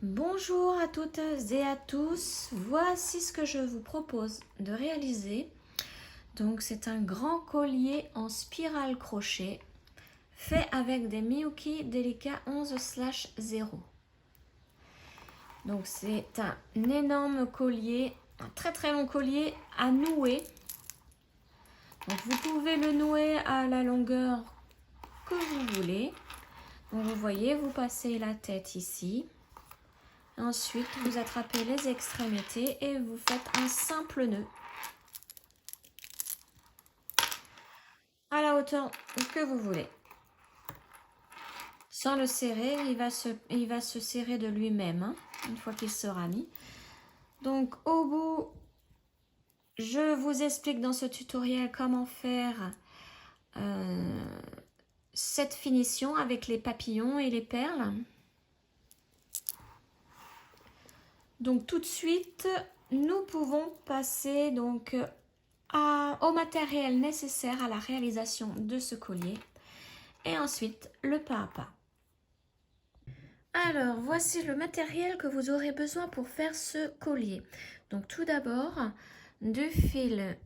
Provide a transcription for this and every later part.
Bonjour à toutes et à tous, voici ce que je vous propose de réaliser. Donc c'est un grand collier en spirale crochet fait avec des Miyuki Delica 11/0. Donc c'est un énorme collier, un très long collier à nouer. Donc vous pouvez le nouer à la longueur que vous voulez. Donc vous voyez, vous passez la tête ici. Ensuite, vous attrapez les extrémités et vous faites un simple nœud à la hauteur que vous voulez. Sans le serrer, il va se serrer de lui-même hein, une fois qu'il sera mis. Donc au bout, je vous explique dans ce tutoriel comment faire cette finition avec les papillons et les perles. Donc tout de suite, nous pouvons passer donc au matériel nécessaire à la réalisation de ce collier et ensuite le pas à pas. Alors voici le matériel que vous aurez besoin pour faire ce collier. Donc tout d'abord du fil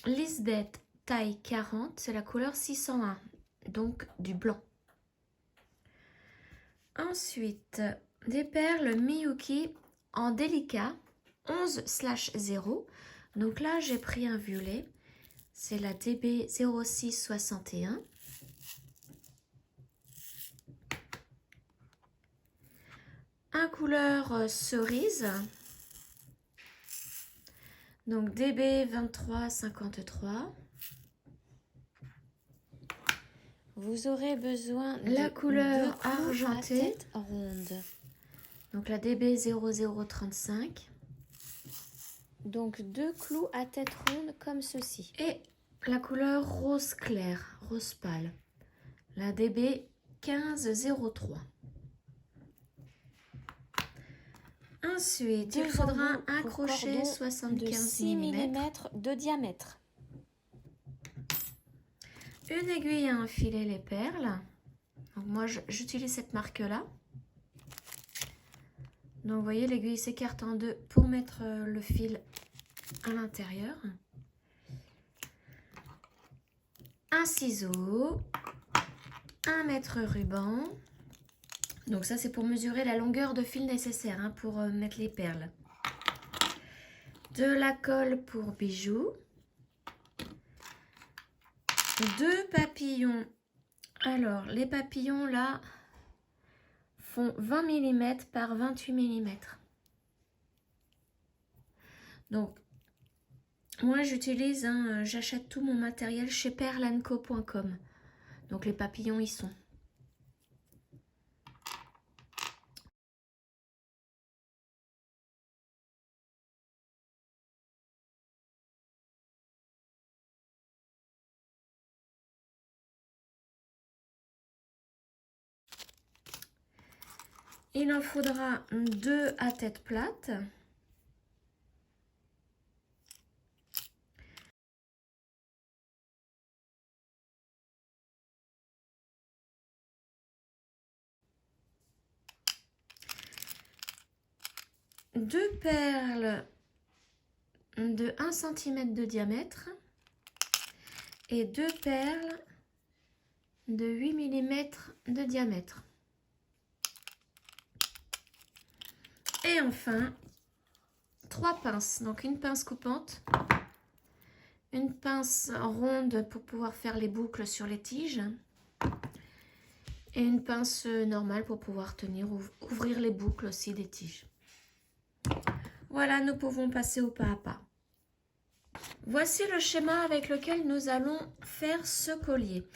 Lisbeth taille 40, c'est la couleur 601, donc du blanc. Ensuite des perles Miyuki en délicat 11/0. Donc là j'ai pris un violet, c'est la DB 0661. Un couleur cerise, donc DB 2353. Vous aurez besoin de la couleur argentée tête ronde. Donc la DB 0035. Donc 2 clous à tête ronde comme ceci. Et la couleur rose clair, rose pâle. La DB 1503. Ensuite, il faudra un crochet 75 6 mm, de diamètre. une aiguille à enfiler les perles. Donc moi, j'utilise cette marque-là. Donc vous voyez, l'aiguille s'écarte en deux pour mettre le fil à l'intérieur. Un ciseau, un mètre ruban. Donc ça, c'est pour mesurer la longueur de fil nécessaire hein, pour mettre les perles. De la colle pour bijoux. 2 papillons. Alors, les papillons là font 20 mm par 28 mm. Donc, moi j'utilise, hein, j'achète tout mon matériel chez perlenco.com. Donc les papillons y sont. Il en faudra 2 à tête plate. Deux perles de 1 cm de diamètre et 2 perles de 8 mm de diamètre. Et enfin, 3 pinces. Donc une pince coupante, une pince ronde pour pouvoir faire les boucles sur les tiges et une pince normale pour pouvoir tenir ou ouvrir les boucles aussi des tiges. Voilà, nous pouvons passer au pas à pas. Voici le schéma avec lequel nous allons faire ce collier.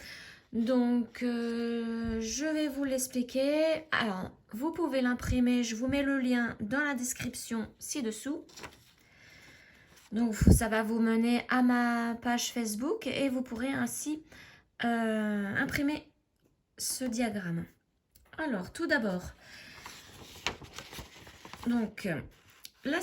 Donc, je vais vous l'expliquer. Alors, vous pouvez l'imprimer. Je vous mets le lien dans la description ci-dessous. Donc, ça va vous mener à ma page Facebook et vous pourrez ainsi imprimer ce diagramme. Alors, tout d'abord, donc, la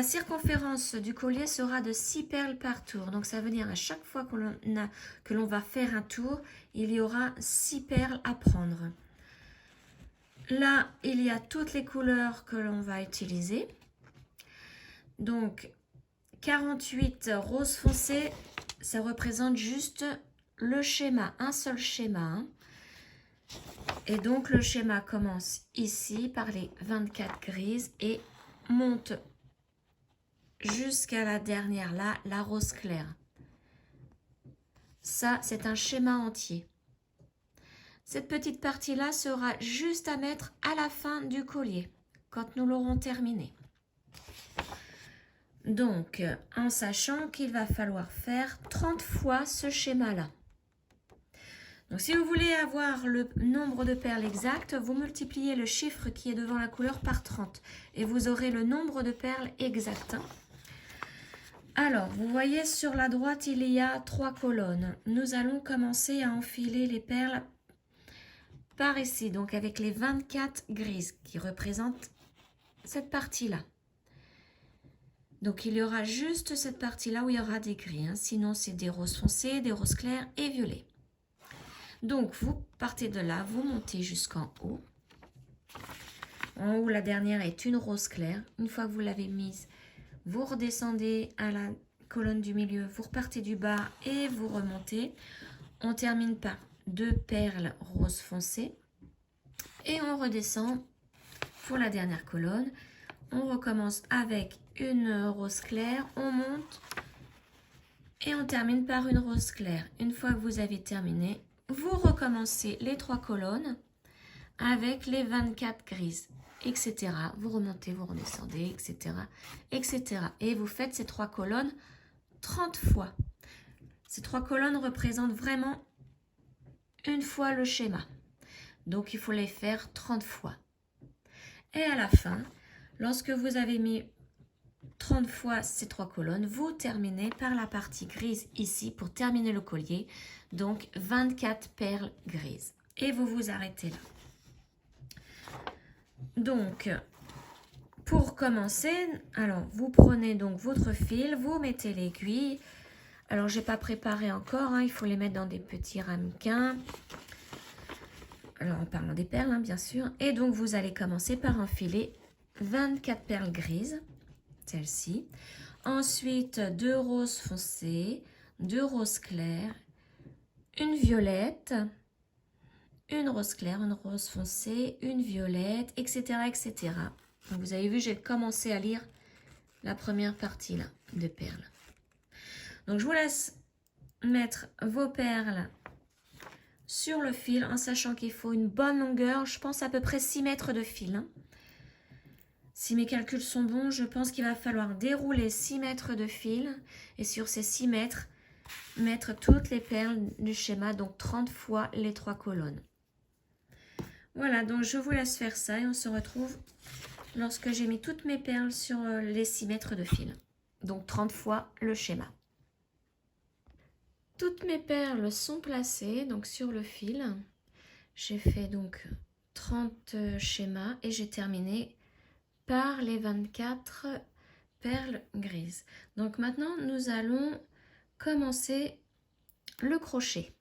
circonférence du collier sera de 6 perles par tour. Donc ça veut dire à chaque fois que l'on va faire un tour, il y aura 6 perles à prendre. Là, il y a toutes les couleurs que l'on va utiliser. Donc, 48 rose foncé, ça représente juste le schéma, un seul schéma. Hein. Et donc, le schéma commence ici par les 24 grises et monte jusqu'à la dernière là, la rose claire. Ça, c'est un schéma entier. Cette petite partie-là sera juste à mettre à la fin du collier, quand nous l'aurons terminé. Donc, en sachant qu'il va falloir faire 30 fois ce schéma-là. Donc, si vous voulez avoir le nombre de perles exact, vous multipliez le chiffre qui est devant la couleur par 30 et vous aurez le nombre de perles exact. Alors, vous voyez sur la droite, il y a 3 colonnes. Nous allons commencer à enfiler les perles par ici, donc avec les 24 grises qui représentent cette partie-là. Donc, il y aura juste cette partie-là où il y aura des gris. Hein. Sinon, c'est des roses foncées, des roses clairs et violets. Donc, vous partez de là, vous montez jusqu'en haut. En haut, la dernière est une rose claire. Une fois que vous l'avez mise, vous redescendez à la colonne du milieu, vous repartez du bas et vous remontez. On termine par 2 perles rose foncé et on redescend pour la dernière colonne. On recommence avec une rose claire, on monte et on termine par une rose claire. Une fois que vous avez terminé, vous recommencez les 3 colonnes avec les 24 grises, etc. Vous remontez, vous redescendez, etc., etc. Et vous faites ces 3 colonnes 30 fois. Ces 3 colonnes représentent vraiment une fois le schéma. Donc, il faut les faire 30 fois. Et à la fin, lorsque vous avez mis 30 fois ces 3 colonnes, vous terminez par la partie grise ici pour terminer le collier. Donc, 24 perles grises. Et vous vous arrêtez là. Donc, pour commencer, alors vous prenez donc votre fil, vous mettez l'aiguille. Alors, j'ai pas préparé encore, hein, il faut les mettre dans des petits ramequins. Alors, en parlant des perles, hein, bien sûr. Et donc, vous allez commencer par enfiler 24 perles grises, celle-ci. Ensuite, 2 roses foncées, 2 roses claires, une violette, une rose claire, une rose foncée, une violette, etc., etc. Donc, vous avez vu, j'ai commencé à lire la première partie là, de perles. Donc, je vous laisse mettre vos perles sur le fil en sachant qu'il faut une bonne longueur. Je pense à peu près 6 mètres de fil. Hein. Si mes calculs sont bons, je pense qu'il va falloir dérouler 6 mètres de fil et sur ces 6 mètres, mettre toutes les perles du schéma, donc 30 fois les 3 colonnes. Voilà, donc je vous laisse faire ça et on se retrouve lorsque j'ai mis toutes mes perles sur les 6 mètres de fil. Donc 30 fois le schéma. Toutes mes perles sont placées donc sur le fil. J'ai fait donc 30 schémas et j'ai terminé par les 24 perles grises. Donc maintenant, nous allons commencer le crochet.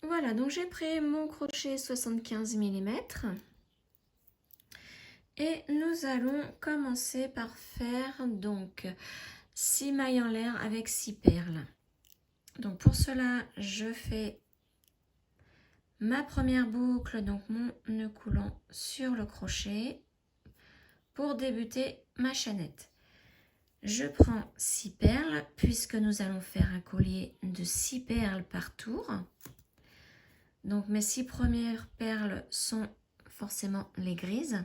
Voilà, donc j'ai pris mon crochet 75 mm et nous allons commencer par faire donc 6 mailles en l'air avec 6 perles. Donc pour cela, je fais ma première boucle, donc mon nœud coulant sur le crochet pour débuter ma chaînette. Je prends 6 perles puisque nous allons faire un collier de 6 perles par tour. Donc mes 6 premières perles sont forcément les grises.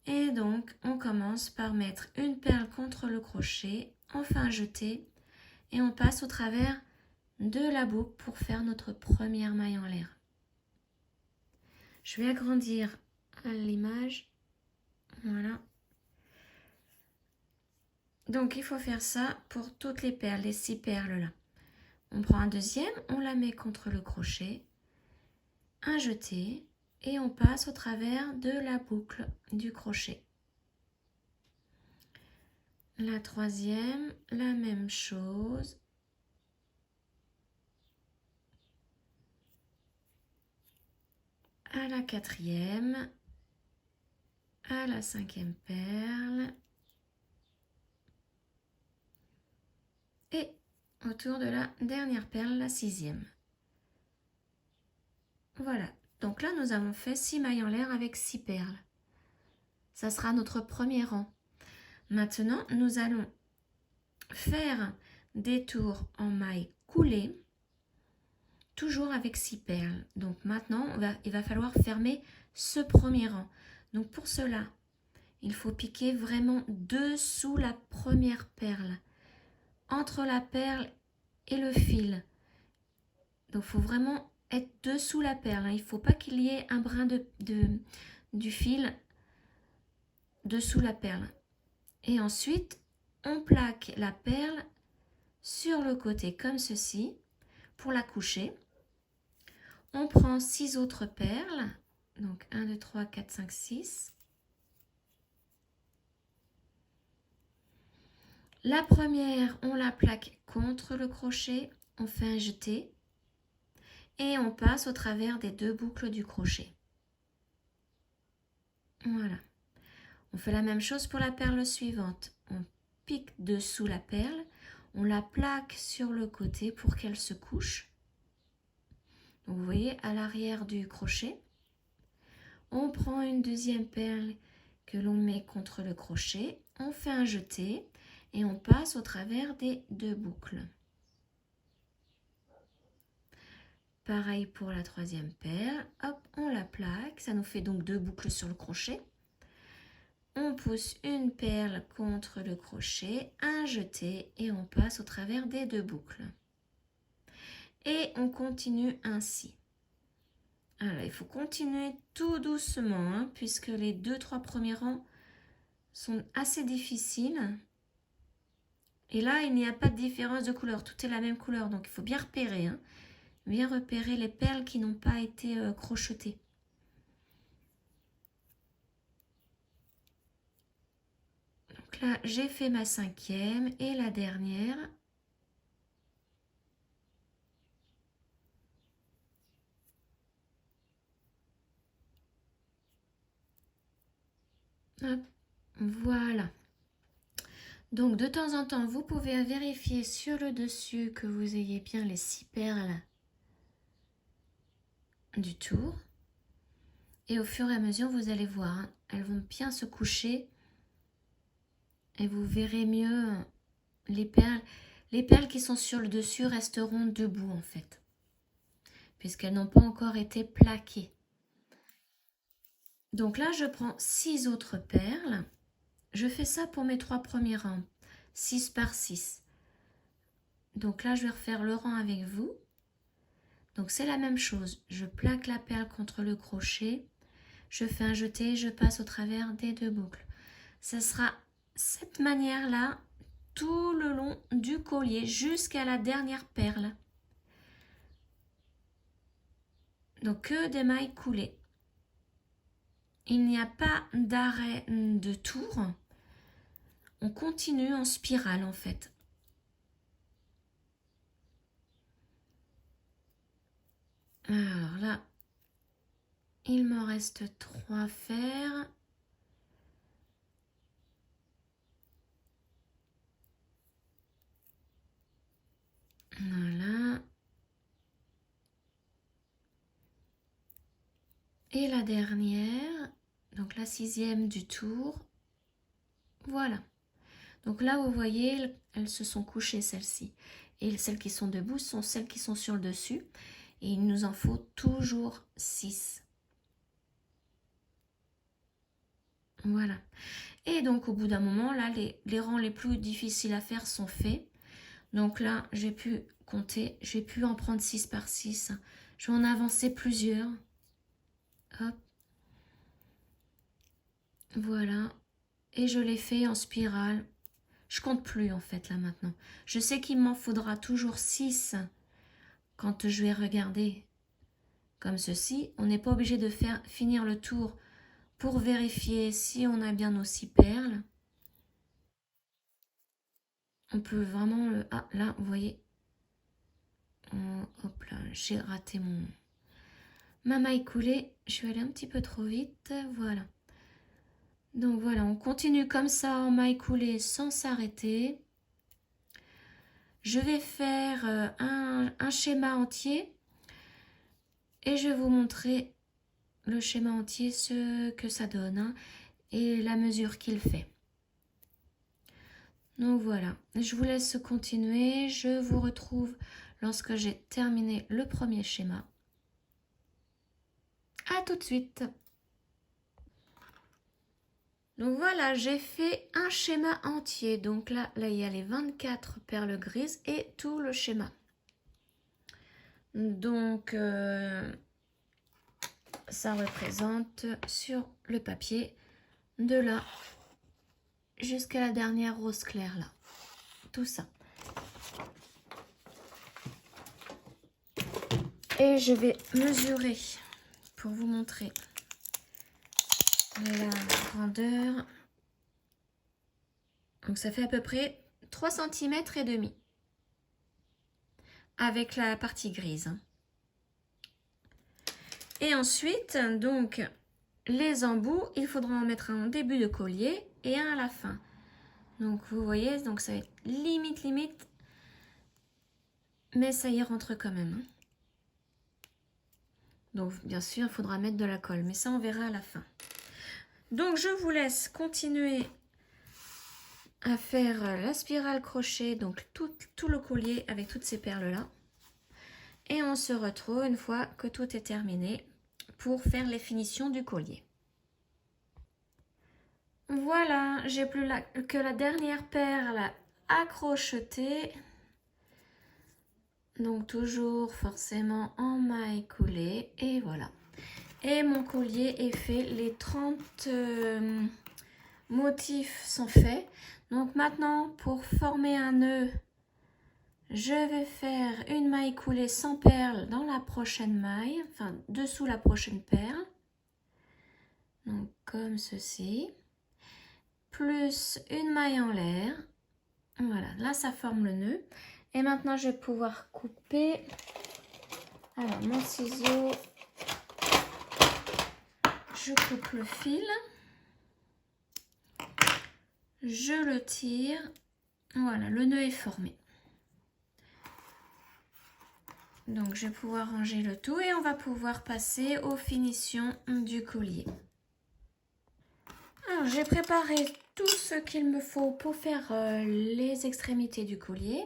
Et donc on commence par mettre une perle contre le crochet, enfin jeter et on passe au travers de la boucle pour faire notre première maille en l'air. Je vais agrandir l'image. Voilà. Donc il faut faire ça pour toutes les perles, les 6 perles là. On prend un deuxième, on la met contre le crochet, un jeté et on passe au travers de la boucle du crochet. La troisième, la même chose. à la 4e, à la 5e perle et autour de la dernière perle, la 6e. Voilà, donc là nous avons fait 6 mailles en l'air avec 6 perles. Ça sera notre premier rang. Maintenant, nous allons faire des tours en mailles coulées, toujours avec 6 perles. Donc maintenant, il va falloir fermer ce premier rang. Donc pour cela, il faut piquer vraiment dessous la première perle, entre la perle et le fil. Donc il faut vraiment être dessous la perle. Il ne faut pas qu'il y ait un brin du fil dessous la perle. Et ensuite, on plaque la perle sur le côté comme ceci pour la coucher. On prend 6 autres perles, donc 1, 2, 3, 4, 5, 6. La première, on la plaque contre le crochet, on fait un jeté et on passe au travers des 2 boucles du crochet. Voilà. On fait la même chose pour la perle suivante. On pique dessous la perle, on la plaque sur le côté pour qu'elle se couche. Donc vous voyez à l'arrière du crochet. On prend une deuxième perle que l'on met contre le crochet, on fait un jeté et on passe au travers des 2 boucles. Pareil pour la troisième perle, hop, on la plaque, ça nous fait donc 2 boucles sur le crochet. On pousse une perle contre le crochet, un jeté et on passe au travers des 2 boucles. Et on continue ainsi. Alors, il faut continuer tout doucement, hein, puisque les 2-3 premiers rangs sont assez difficiles. Et là, il n'y a pas de différence de couleur, tout est la même couleur, donc il faut bien repérer, hein, bien repérer les perles qui n'ont pas été crochetées. Donc là, j'ai fait ma 5e et la dernière. Hop, voilà. Donc de temps en temps, vous pouvez vérifier sur le dessus que vous ayez bien les 6 perles du tour. Et au fur et à mesure, vous allez voir, hein, elles vont bien se coucher. Et vous verrez mieux les perles. Les perles qui sont sur le dessus resteront debout en fait, puisqu'elles n'ont pas encore été plaquées. Donc là, je prends 6 autres perles. Je fais ça pour mes 3 premiers rangs, 6 par 6. Donc là, je vais refaire le rang avec vous. Donc c'est la même chose. Je plaque la perle contre le crochet. Je fais un jeté, je passe au travers des 2 boucles. Ce sera cette manière-là tout le long du collier jusqu'à la dernière perle. Donc que des mailles coulées. Il n'y a pas d'arrêt de tour. On continue en spirale en fait. Alors là, il me reste 3 fers. Voilà. Et la dernière, donc la 6e du tour. Voilà. Donc là, vous voyez, elles se sont couchées celles-ci. Et celles qui sont debout sont celles qui sont sur le dessus. Et il nous en faut toujours 6. Voilà. Et donc au bout d'un moment, là, les rangs les plus difficiles à faire sont faits. Donc là, j'ai pu compter, j'ai pu en prendre 6 par 6. Je vais en avancer plusieurs. Hop. Voilà. Et je les fais en spirale. Je compte plus en fait là maintenant. Je sais qu'il m'en faudra toujours 6 quand je vais regarder comme ceci. On n'est pas obligé de finir le tour pour vérifier si on a bien nos 6 perles. On peut vraiment... Ah là, vous voyez. Hop là, j'ai raté ma maille coulée. Je suis allée un petit peu trop vite, voilà. Donc voilà, on continue comme ça en maille coulée sans s'arrêter. Je vais faire un schéma entier et je vais vous montrer le schéma entier, ce que ça donne, hein, et la mesure qu'il fait. Donc voilà, je vous laisse continuer. Je vous retrouve lorsque j'ai terminé le premier schéma. À tout de suite. Donc voilà, j'ai fait un schéma entier. Donc là, il y a les 24 perles grises et tout le schéma. Donc ça représente sur le papier de là jusqu'à la dernière rose claire là. Tout ça. Et je vais mesurer pour vous montrer la grandeur. Donc ça fait à peu près 3 cm et demi avec la partie grise. Et ensuite, donc les embouts, il faudra en mettre un au début de collier et un à la fin. Donc vous voyez, donc ça va être limite, mais ça y rentre quand même. Donc bien sûr, il faudra mettre de la colle, mais ça on verra à la fin. Donc je vous laisse continuer à faire la spirale crochet, donc tout le collier avec toutes ces perles là. Et on se retrouve une fois que tout est terminé pour faire les finitions du collier. Voilà, j'ai plus que la dernière perle à crocheter. Donc toujours forcément en maille coulée et voilà. Et mon collier est fait, les 30 motifs sont faits. Donc maintenant pour former un nœud, je vais faire une maille coulée sans perle dans la prochaine maille, enfin dessous la prochaine perle. Donc comme ceci. Plus une maille en l'air. Voilà, là ça forme le nœud. Et maintenant je vais pouvoir couper. Alors mon ciseau, je coupe le fil. Je le tire. Voilà, le nœud est formé. Donc je vais pouvoir ranger le tout et on va pouvoir passer aux finitions du collier. Alors j'ai préparé tout ce qu'il me faut pour faire les extrémités du collier.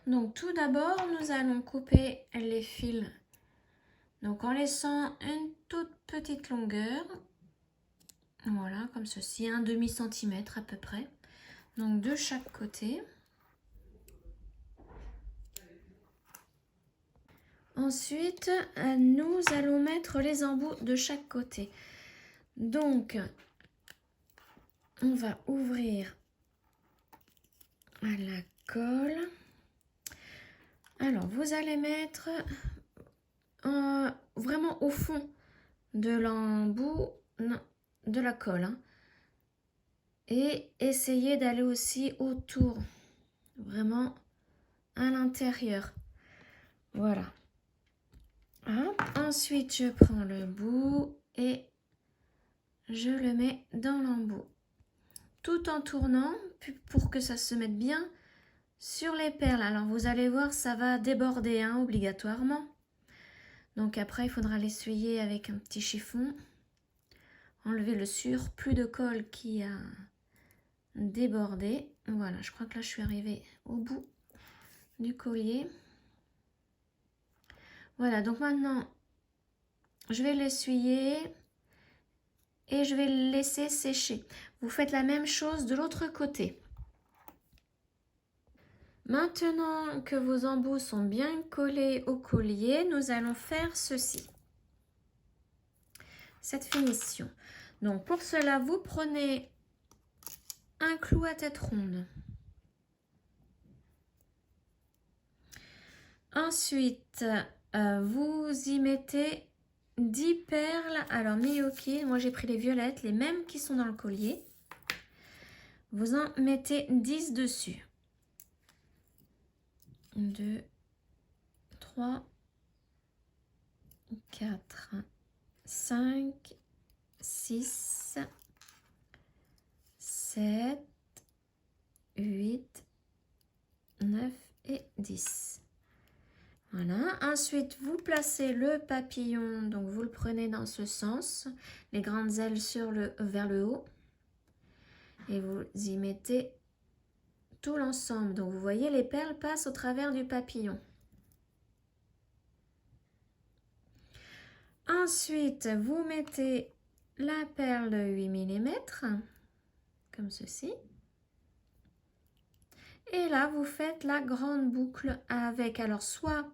Donc tout d'abord nous allons couper les fils, donc en laissant une toute petite longueur, voilà comme ceci, un demi-centimètre à peu près, donc de chaque côté. Ensuite nous allons mettre les embouts de chaque côté. Donc on va ouvrir à la colle. Alors vous allez mettre vraiment au fond de l'embout de la colle, hein, et essayez d'aller aussi autour, vraiment à l'intérieur. Voilà. Hop. Ensuite je prends le bout et je le mets dans l'embout tout en tournant pour que ça se mette bien sur les perles. Alors vous allez voir, ça va déborder, hein, obligatoirement. Donc après il faudra l'essuyer avec un petit chiffon, enlever le surplus de colle qui a débordé. Voilà, je crois que là je suis arrivée au bout du collier. Voilà, donc maintenant je vais l'essuyer et je vais le laisser sécher. Vous faites la même chose de l'autre côté. Maintenant que vos embouts sont bien collés au collier, nous allons faire ceci. Cette finition. Donc pour cela, vous prenez un clou à tête ronde. Ensuite, vous y mettez 10 perles. Alors Miyoki, moi j'ai pris les violettes, les mêmes qui sont dans le collier. Vous en mettez 10 dessus. 2, 3, 4, 5, 6, 7, 8, 9 et 10. Voilà. Ensuite, vous placez le papillon, donc vous le prenez dans ce sens, les grandes ailes vers le haut, et vous y mettez tout l'ensemble. Donc vous voyez, les perles passent au travers du papillon. Ensuite, vous mettez la perle de 8 mm, comme ceci. Et là, vous faites la grande boucle avec, alors soit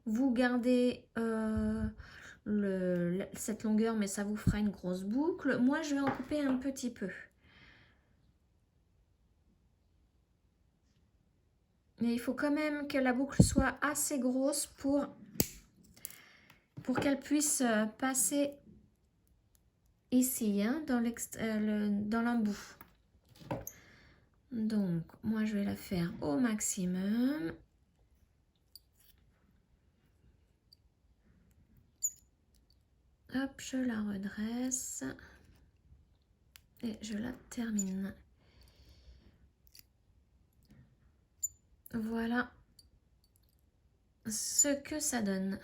vous gardez cette longueur, mais ça vous fera une grosse boucle. Moi, je vais en couper un petit peu. Mais il faut quand même que la boucle soit assez grosse pour qu'elle puisse passer ici, hein, dans l'embout. Donc, moi, je vais la faire au maximum. Hop, je la redresse. Et je la termine. Voilà ce que ça donne.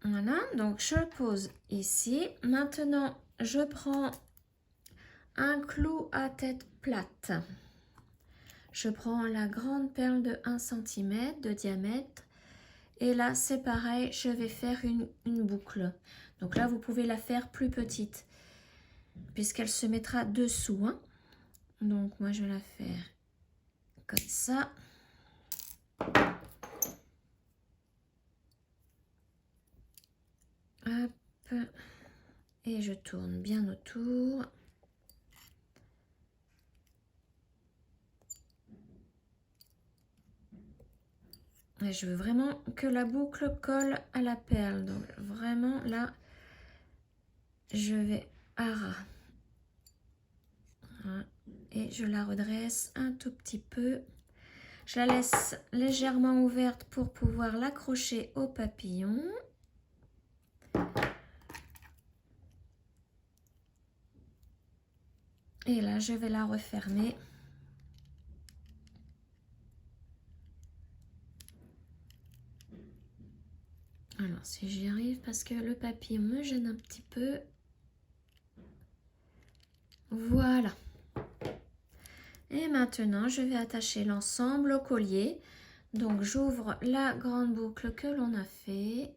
Voilà, donc je pose ici. Maintenant, je prends un clou à tête plate. Je prends la grande perle de 1 cm de diamètre. Et là, c'est pareil, je vais faire une boucle. Donc là, vous pouvez la faire plus petite, puisqu'elle se mettra dessous, hein. Donc moi, je vais la faire comme ça. Hop. Et je tourne bien autour. Et je veux vraiment que la boucle colle à la perle. Donc vraiment là, je vais à ras. Voilà. Et je la redresse un tout petit peu. Je la laisse légèrement ouverte pour pouvoir l'accrocher au papillon. Et là, je vais la refermer. Alors, si j'y arrive, parce que le papillon me gêne un petit peu. Voilà. Et maintenant, je vais attacher l'ensemble au collier. Donc, j'ouvre la grande boucle que l'on a fait.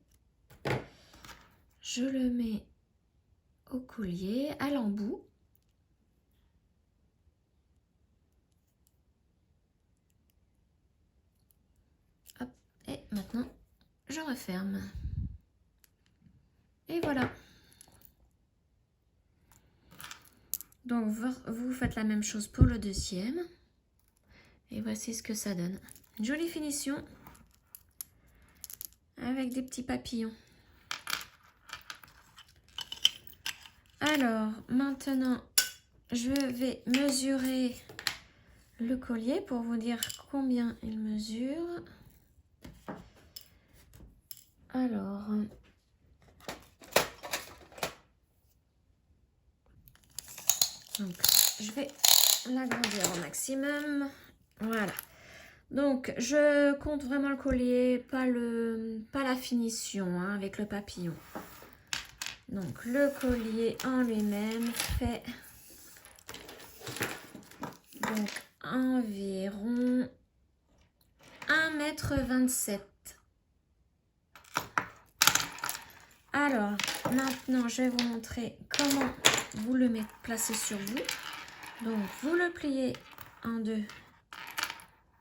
Je le mets au collier, à l'embout. Hop, et maintenant, je referme. Et voilà. Donc, vous faites la même chose pour le deuxième. Et voici ce que ça donne. Une jolie finition avec des petits papillons. Alors, maintenant, je vais mesurer le collier pour vous dire combien il mesure. Alors, donc, je vais l'agrandir au maximum. Voilà. Donc, je compte vraiment le collier, pas la finition, hein, avec le papillon. Donc, le collier en lui-même fait donc environ 1,27 m. Alors, maintenant, je vais vous montrer comment vous le placez sur vous. Donc, vous le pliez en deux,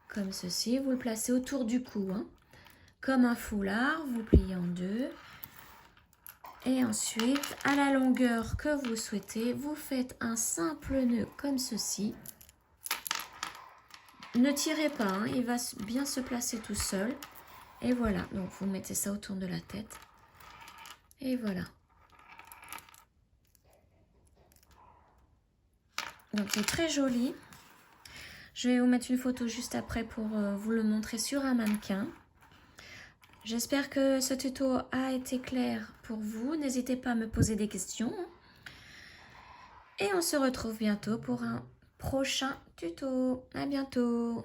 comme ceci. Vous le placez autour du cou, hein, comme un foulard. Vous pliez en deux. Et ensuite, à la longueur que vous souhaitez, vous faites un simple nœud comme ceci. Ne tirez pas, hein, il va bien se placer tout seul. Et voilà, donc vous mettez ça autour de la tête. Et voilà. Donc c'est très joli. Je vais vous mettre une photo juste après pour vous le montrer sur un mannequin. J'espère que ce tuto a été clair pour vous. N'hésitez pas à me poser des questions. Et on se retrouve bientôt pour un prochain tuto. À bientôt.